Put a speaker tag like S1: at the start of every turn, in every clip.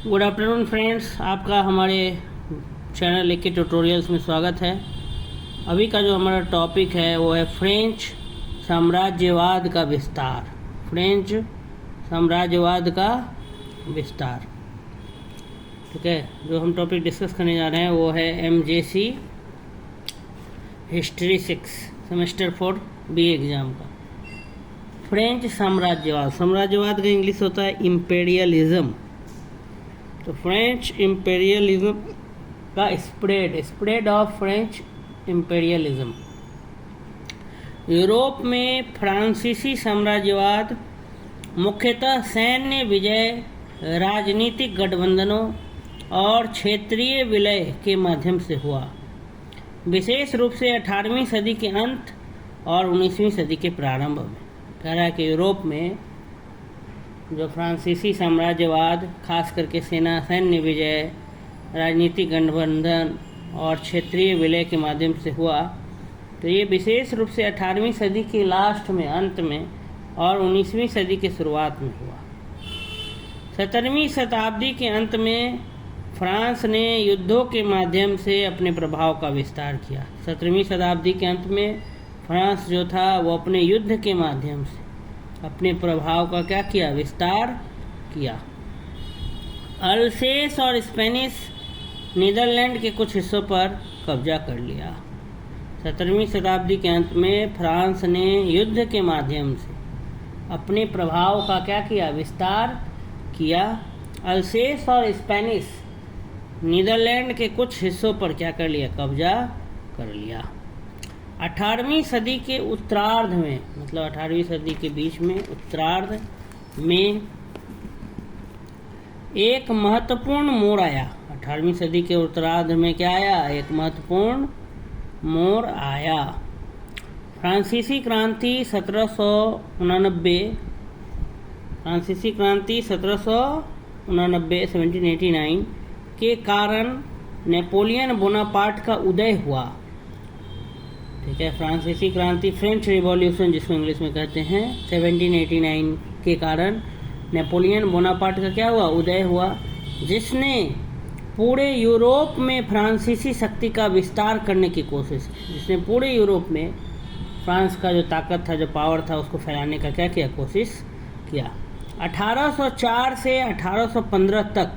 S1: Good afternoon friends, आपका हमारे channel लिख के ट्यूटोरियल्स में स्वागत है। अभी का जो हमारा टॉपिक है वो है फ्रेंच साम्राज्यवाद का विस्तार। फ्रेंच साम्राज्यवाद का विस्तार, ठीक है। जो हम टॉपिक डिस्कस करने जा रहे हैं वो है MJC history 6 semester 4 B exam का। फ्रेंच साम्राज्यवाद, साम्राज्यवाद का इंग्लिश होता है इम्पेरियलिज्म। तो फ्रेंच इम्पेरियलिज्म का spread of French imperialism. Europe में फ्रांसीसी साम्राज्यवाद मुख्यतः सैन्य विजय, राजनीतिक गठबंधनों और क्षेत्रीय विलय के माध्यम से हुआ, विशेष रूप से 18वीं सदी के अंत और 19वीं सदी के प्रारंभ में। कह रहा है कि यूरोप में जो फ्रांसीसी साम्राज्यवाद खास करके सैन्य विजय, राजनीतिक गठबंधन और क्षेत्रीय विलय के माध्यम से हुआ, तो ये विशेष रूप से 18वीं सदी के लास्ट में, अंत में और 19वीं सदी के शुरुआत में हुआ। 17वीं शताब्दी के अंत में फ्रांस ने युद्धों के माध्यम से अपने प्रभाव का विस्तार किया। 17वीं शताब्दी के अंत में फ्रांस जो था वो अपने युद्ध के माध्यम से अपने प्रभाव का क्या किया, विस्तार किया। अल्सेस और स्पेनिश नीदरलैंड के कुछ हिस्सों पर कब्जा कर लिया। 17वीं शताब्दी के अंत में फ्रांस ने युद्ध के माध्यम से अपने प्रभाव का क्या किया, विस्तार किया। अल्सेस और स्पेनिश नीदरलैंड के कुछ हिस्सों पर क्या कर लिया, कब्जा कर लिया। 18वीं सदी के उत्तरार्ध में, मतलब 18वीं सदी के बीच में, उत्तरार्ध में एक महत्वपूर्ण मोड़ आया। 18वीं सदी के उत्तरार्ध में क्या आया, एक महत्वपूर्ण मोड़ आया। फ्रांसीसी क्रांति 1789, फ्रांसीसी क्रांति 1789 1789 के कारण नेपोलियन बोनापार्ट का उदय हुआ, ठीक है। फ्रांसीसी क्रांति, फ्रेंच रिवॉल्यूशन जिसको इंग्लिश में कहते हैं, 1789 के कारण नेपोलियन बोनापार्ट का क्या हुआ, उदय हुआ, जिसने पूरे यूरोप में फ्रांसीसी शक्ति का विस्तार करने की कोशिश की। जिसने पूरे यूरोप में फ्रांस का जो ताकत था, जो पावर था, उसको फैलाने का क्या किया, कोशिश किया। 1804 से 1815 तक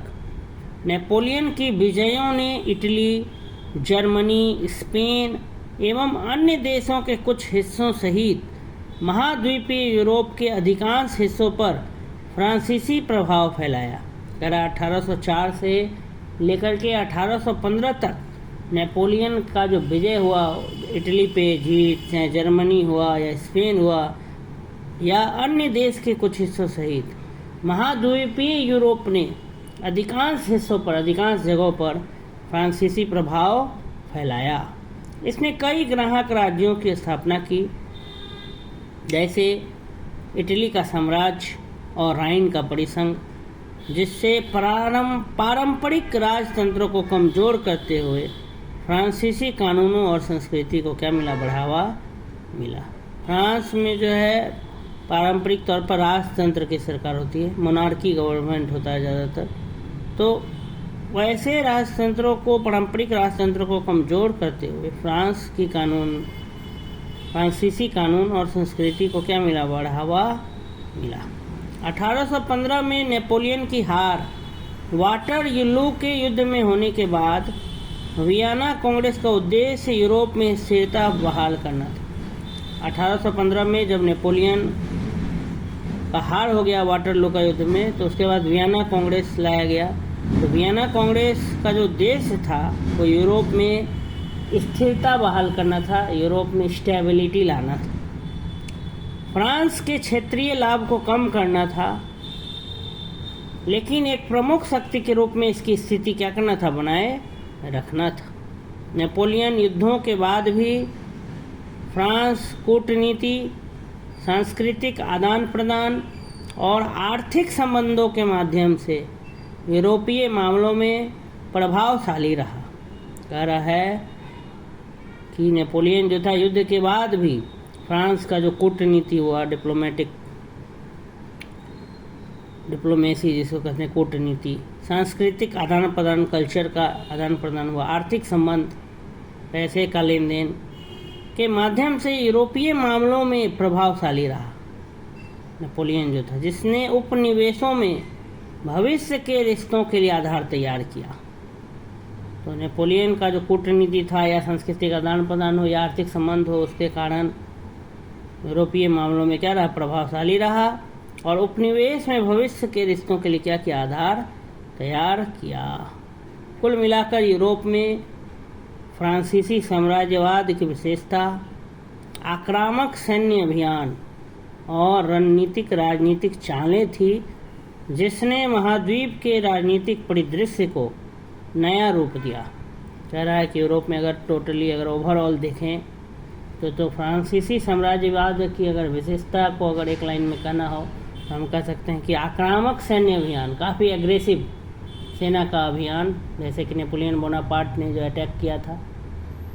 S1: नेपोलियन की विजयों ने इटली, जर्मनी, स्पेन एवं अन्य देशों के कुछ हिस्सों सहित महाद्वीपीय यूरोप के अधिकांश हिस्सों पर फ्रांसीसी प्रभाव फैलाया। 1804 से लेकर के 1815 तक नेपोलियन का जो विजय हुआ, इटली पे जीत, चाहे जर्मनी हुआ या स्पेन हुआ या अन्य देश के कुछ हिस्सों सहित महाद्वीपीय यूरोप ने अधिकांश हिस्सों पर, अधिकांश जगहों पर फ्रांसीसी प्रभाव फैलाया। इसने कई ग्राहक राज्यों की स्थापना की, जैसे इटली का साम्राज्य और राइन का परिसंघ, जिससे पारंपरिक राजतंत्रों को कमज़ोर करते हुए फ्रांसीसी कानूनों और संस्कृति को क्या मिला, बढ़ावा मिला। फ्रांस में जो है पारंपरिक तौर पर राजतंत्र की सरकार होती है, मोनार्की गवर्नमेंट होता है ज़्यादातर। तो वैसे राजतंत्रों को, पारंपरिक राजतंत्रों को कमज़ोर करते हुए फ्रांसीसी कानून और संस्कृति को क्या मिला, बढ़ावा मिला। 1815 में नेपोलियन की हार वाटरलू के युद्ध में होने के बाद वियना कांग्रेस का उद्देश्य यूरोप में स्थिरता बहाल करना था। 1815 में जब नेपोलियन का हार हो गया वाटरलू का युद्ध में, तो उसके बाद वियना कांग्रेस लाया गया। तो वियना कांग्रेस का जो उद्देश्य था वो यूरोप में स्थिरता बहाल करना था, यूरोप में स्टेबिलिटी लाना था, फ्रांस के क्षेत्रीय लाभ को कम करना था, लेकिन एक प्रमुख शक्ति के रूप में इसकी स्थिति क्या करना था, बनाए रखना था। नेपोलियन युद्धों के बाद भी फ्रांस कूटनीति, सांस्कृतिक आदान प्रदान और आर्थिक संबंधों के माध्यम से यूरोपीय मामलों में प्रभावशाली रहा। कह रहा है कि नेपोलियन जो था, युद्ध के बाद भी फ्रांस का जो कूटनीति हुआ, डिप्लोमेटिक डिप्लोमेसी जिसको कहते हैं कूटनीति, सांस्कृतिक आदान प्रदान, कल्चर का आदान प्रदान हुआ, आर्थिक संबंध, पैसे का लेन देन के माध्यम से यूरोपीय मामलों में प्रभावशाली रहा नेपोलियन जो था, जिसने उपनिवेशों में भविष्य के रिश्तों के लिए आधार तैयार किया। तो नेपोलियन का जो कूटनीति था या सांस्कृतिक आदान प्रदान हो या आर्थिक संबंध हो, उसके कारण यूरोपीय मामलों में क्या रहा, प्रभावशाली रहा और उपनिवेश में भविष्य के रिश्तों के लिए क्या किया, आधार तैयार किया। कुल मिलाकर यूरोप में फ्रांसीसी साम्राज्यवाद की विशेषता आक्रामक सैन्य अभियान और रणनीतिक राजनीतिक चालें थी, जिसने महाद्वीप के राजनीतिक परिदृश्य को नया रूप दिया। कह रहा है कि यूरोप में अगर ओवरऑल देखें तो फ्रांसीसी साम्राज्यवाद की अगर विशेषता को अगर एक लाइन में कहना हो तो हम कह सकते हैं कि आक्रामक सैन्य अभियान, काफ़ी एग्रेसिव सेना का अभियान, जैसे कि नेपोलियन बोनापार्ट ने जो अटैक किया था,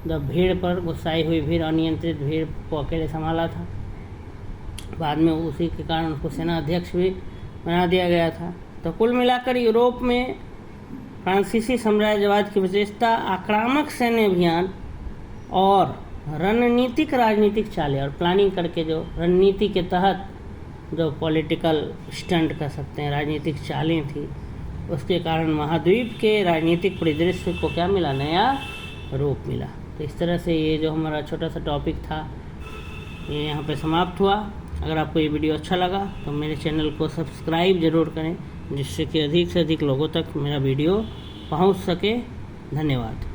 S1: जब भीड़ पर गुस्साई हुई भीड़, अनियंत्रित भीड़ को अकेले संभाला था, बाद में उसी के कारण उसको सेना अध्यक्ष भी बना दिया गया था। तो कुल मिलाकर यूरोप में फ्रांसीसी साम्राज्यवाद की विशेषता आक्रामक सैन्य अभियान और रणनीतिक राजनीतिक चालें और प्लानिंग करके जो रणनीति के तहत जो पॉलिटिकल स्टंट कर सकते हैं, राजनीतिक चालें थी, उसके कारण महाद्वीप के राजनीतिक परिदृश्य को क्या मिला, नया रूप मिला। तो इस तरह से ये जो हमारा छोटा सा टॉपिक था ये यहाँ पे समाप्त हुआ। अगर आपको ये वीडियो अच्छा लगा तो मेरे चैनल को सब्सक्राइब ज़रूर करें, जिससे कि अधिक से अधिक लोगों तक मेरा वीडियो पहुँच सके। धन्यवाद।